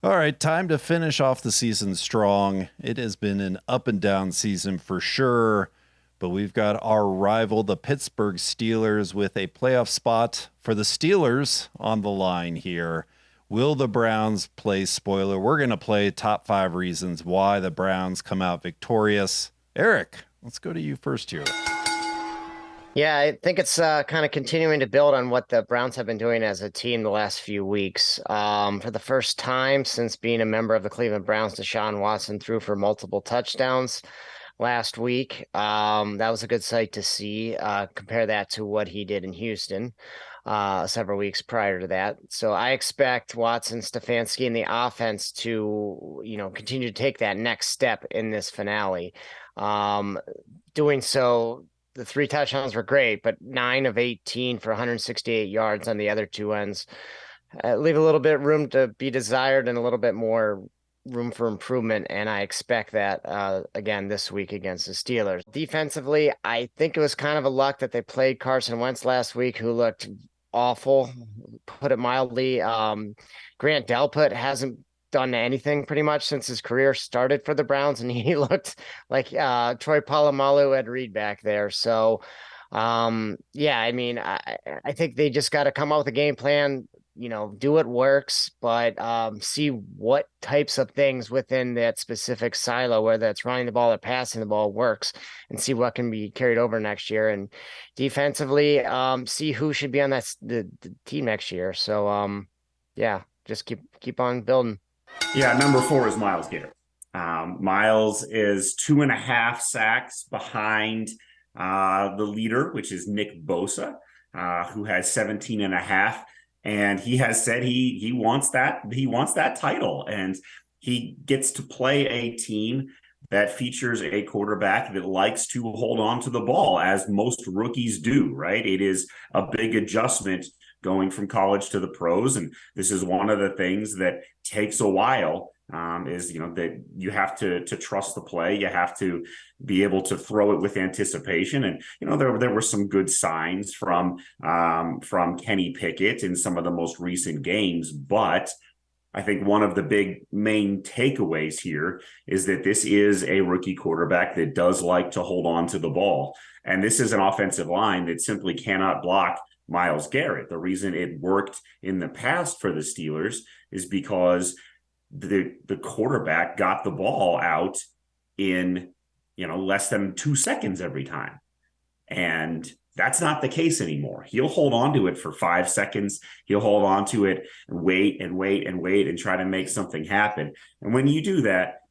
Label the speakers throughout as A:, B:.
A: All right, time to finish off the season strong. It has been an up and down season for sure, but we've got our rival, the Pittsburgh Steelers, with a playoff spot for the Steelers on the line here. Will the Browns play spoiler? We're going to play top five reasons why the Browns come out victorious. Eric, let's go to you first here.
B: Yeah, I think it's kind of continuing to build on what the Browns have been doing as a team the last few weeks. For the first time since being a member of the Cleveland Browns, Deshaun Watson threw for multiple touchdowns last week. That was a good sight to see. Compare that to what he did in Houston several weeks prior to that. So I expect Watson, Stefanski, and the offense to, continue to take that next step in this finale. Um, Doing so, the three touchdowns were great, but 9 of 18 for 168 yards on the other two ends. Leave a little bit room to be desired and a little bit more room for improvement. And I expect that again this week against the Steelers. Defensively, I think it was kind of a luck that they played Carson Wentz last week, who looked awful, put it mildly. Grant Delpit hasn't done anything pretty much since his career started for the Browns, and he looked like Troy Polamalu had Reed back there. So, yeah, I mean, I think they just got to come up with a game plan, do what works, but see what types of things within that specific silo, whether it's running the ball or passing the ball, works, and see what can be carried over next year. And defensively, see who should be on the team next year. So, yeah, just keep on building.
C: Yeah, number four is Miles Garrett. Miles is 2.5 sacks behind the leader, which is Nick Bosa, who has 17 and a half. And he has said he wants that title, and he gets to play a team that features a quarterback that likes to hold on to the ball, as most rookies do, right? It is a big adjustment going from college to the pros, and this is one of the things that takes a while. Is that you have to trust the play, you have to be able to throw it with anticipation, and there were some good signs from Kenny Pickett in some of the most recent games, but I think one of the big main takeaways here is that this is a rookie quarterback that does like to hold on to the ball. And this is an offensive line that simply cannot block Miles Garrett. The reason it worked in the past for the Steelers is because the quarterback got the ball out in less than 2 seconds every time. And that's not the case anymore. He'll hold on to it for 5 seconds. He'll hold on to it and wait and wait and wait and try to make something happen. And when you do that,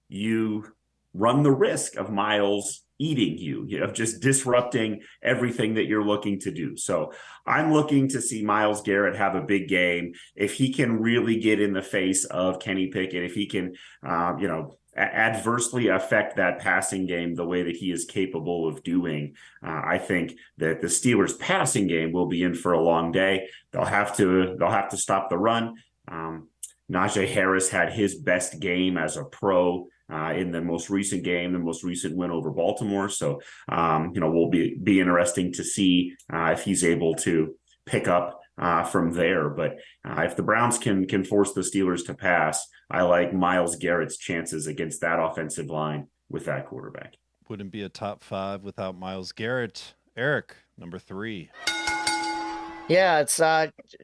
C: you run the risk of Miles eating you, of just disrupting everything that you're looking to do. So I'm looking to see Miles Garrett have a big game. If he can really get in the face of Kenny Pickett, if he can, adversely affect that passing game the way that he is capable of doing, I think that the Steelers' passing game will be in for a long day. They'll have to stop the run. Najee Harris had his best game as a pro in the most recent game, the most recent win over Baltimore. So, will be interesting to see if he's able to pick up from there. But if the Browns can force the Steelers to pass, I like Miles Garrett's chances against that offensive line with that quarterback.
A: Wouldn't be a top five without Miles Garrett. Eric, number three.
B: Yeah, it's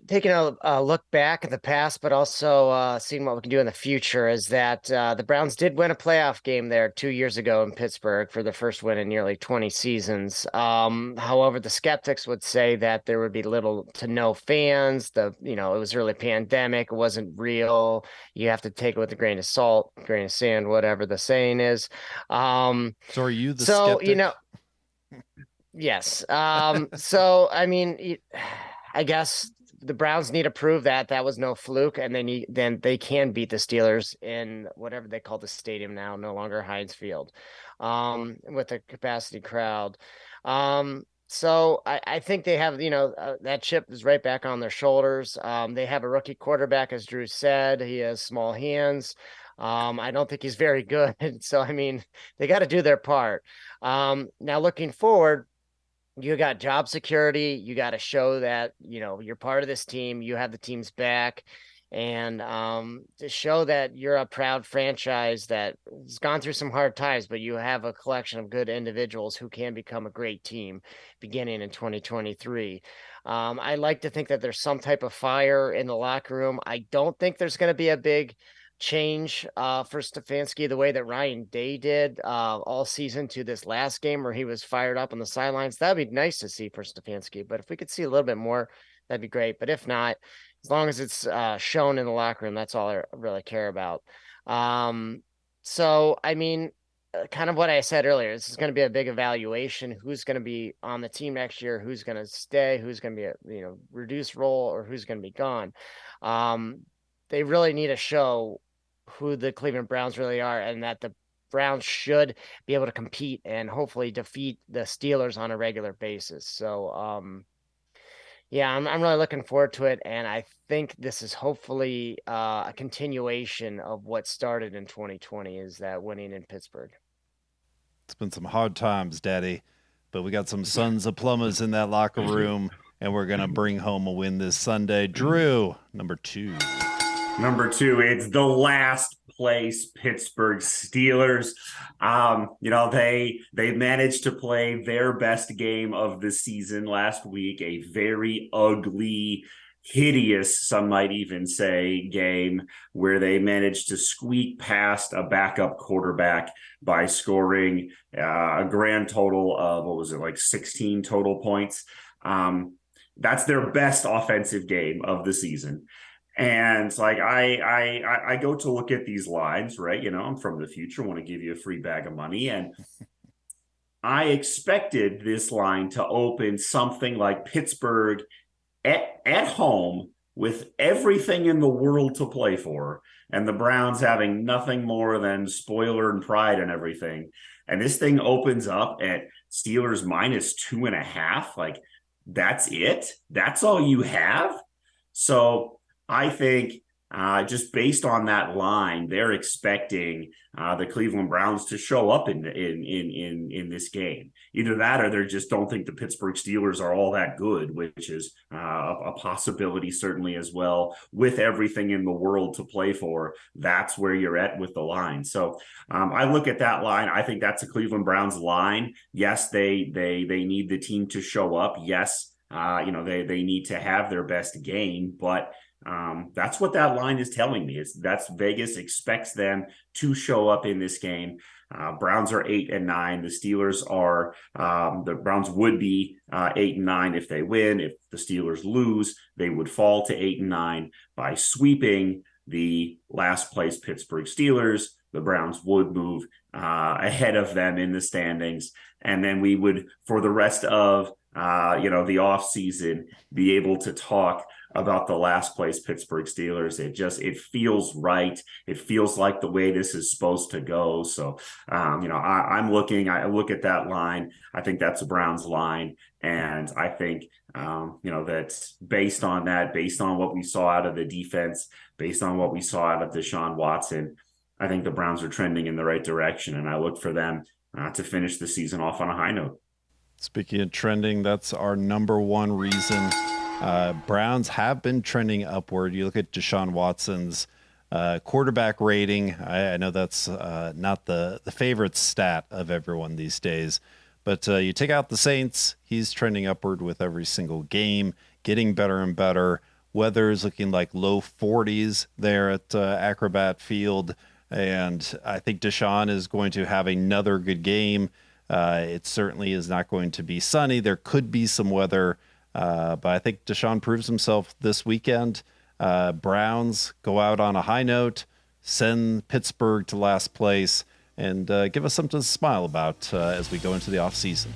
B: taking a look back at the past, but also seeing what we can do in the future. Is that the Browns did win a playoff game there 2 years ago in Pittsburgh for the first win in nearly 20 seasons. However, the skeptics would say that there would be little to no fans. It was really pandemic. It wasn't real. You have to take it with a grain of salt, grain of sand, whatever the saying is.
A: So are you the
B: So,
A: skeptic?
B: yes. So I mean, I guess the Browns need to prove that that was no fluke, and then they can beat the Steelers in whatever they call the stadium now, no longer Heinz Field, with a capacity crowd. So I think they have, that chip is right back on their shoulders. They have a rookie quarterback, as Drew said. He has small hands. I don't think he's very good. So, I mean, they got to do their part. Now looking forward, you got job security. You got to show that, you're part of this team. You have the team's back. And to show that you're a proud franchise that has gone through some hard times, but you have a collection of good individuals who can become a great team beginning in 2023. I like to think that there's some type of fire in the locker room. I don't think there's going to be a big change for Stefanski the way that Ryan Day did all season to this last game where he was fired up on the sidelines. That'd be nice to see for Stefanski, but if we could see a little bit more, that'd be great. But if not, as long as it's shown in the locker room, that's all I really care about. So, I mean, kind of what I said earlier, this is going to be a big evaluation. Who's going to be on the team next year? Who's going to stay? Who's going to be a reduced role, or who's going to be gone? They really need to show who the Cleveland Browns really are, and that the Browns should be able to compete and hopefully defeat the Steelers on a regular basis. So, yeah, I'm really looking forward to it, and I think this is hopefully a continuation of what started in 2020, is that winning in Pittsburgh.
A: It's been some hard times, Daddy, but we got some sons of plumbers in that locker room, and we're going to bring home a win this Sunday. Drew, number 2.
C: Number 2, it's the last place Pittsburgh Steelers. They managed to play their best game of the season last week, a very ugly, hideous, some might even say, game where they managed to squeak past a backup quarterback by scoring a grand total of, 16 total points. That's their best offensive game of the season. And I go to look at these lines, right? I'm from the future, want to give you a free bag of money. And I expected this line to open something like Pittsburgh at home with everything in the world to play for, and the Browns having nothing more than spoiler and pride and everything. And this thing opens up at Steelers -2.5. That's it? That's all you have? So I think just based on that line, they're expecting the Cleveland Browns to show up in this game. Either that, or they just don't think the Pittsburgh Steelers are all that good, which is a possibility certainly as well. With everything in the world to play for, that's where you're at with the line. So I look at that line. I think that's a Cleveland Browns line. Yes, they need the team to show up. Yes, they need to have their best game, but that's what that line is telling me. That's Vegas expects them to show up in this game. Browns are 8-9. The Steelers are the Browns would be 8-9 if they win. If the Steelers lose, they would fall to 8-9. By sweeping the last place Pittsburgh Steelers, the Browns would move ahead of them in the standings, and then we would, for the rest of the off season, be able to talk about the last place Pittsburgh Steelers. It feels right. It feels like the way this is supposed to go. So, I look at that line. I think that's a Browns line. And I think, that based on that, based on what we saw out of the defense, based on what we saw out of Deshaun Watson, I think the Browns are trending in the right direction. And I look for them to finish the season off on a high note.
A: Speaking of trending, that's our number 1 reason. Browns have been trending upward. You look at Deshaun Watson's quarterback rating. I know that's not the favorite stat of everyone these days, but you take out the Saints, he's trending upward with every single game, getting better and better. Weather is looking like low 40s there at Acrobat Field, and I think Deshaun is going to have another good game. It certainly is not going to be sunny. There could be some weather, but I think Deshaun proves himself this weekend. Browns go out on a high note, send Pittsburgh to last place, and give us something to smile about as we go into the offseason.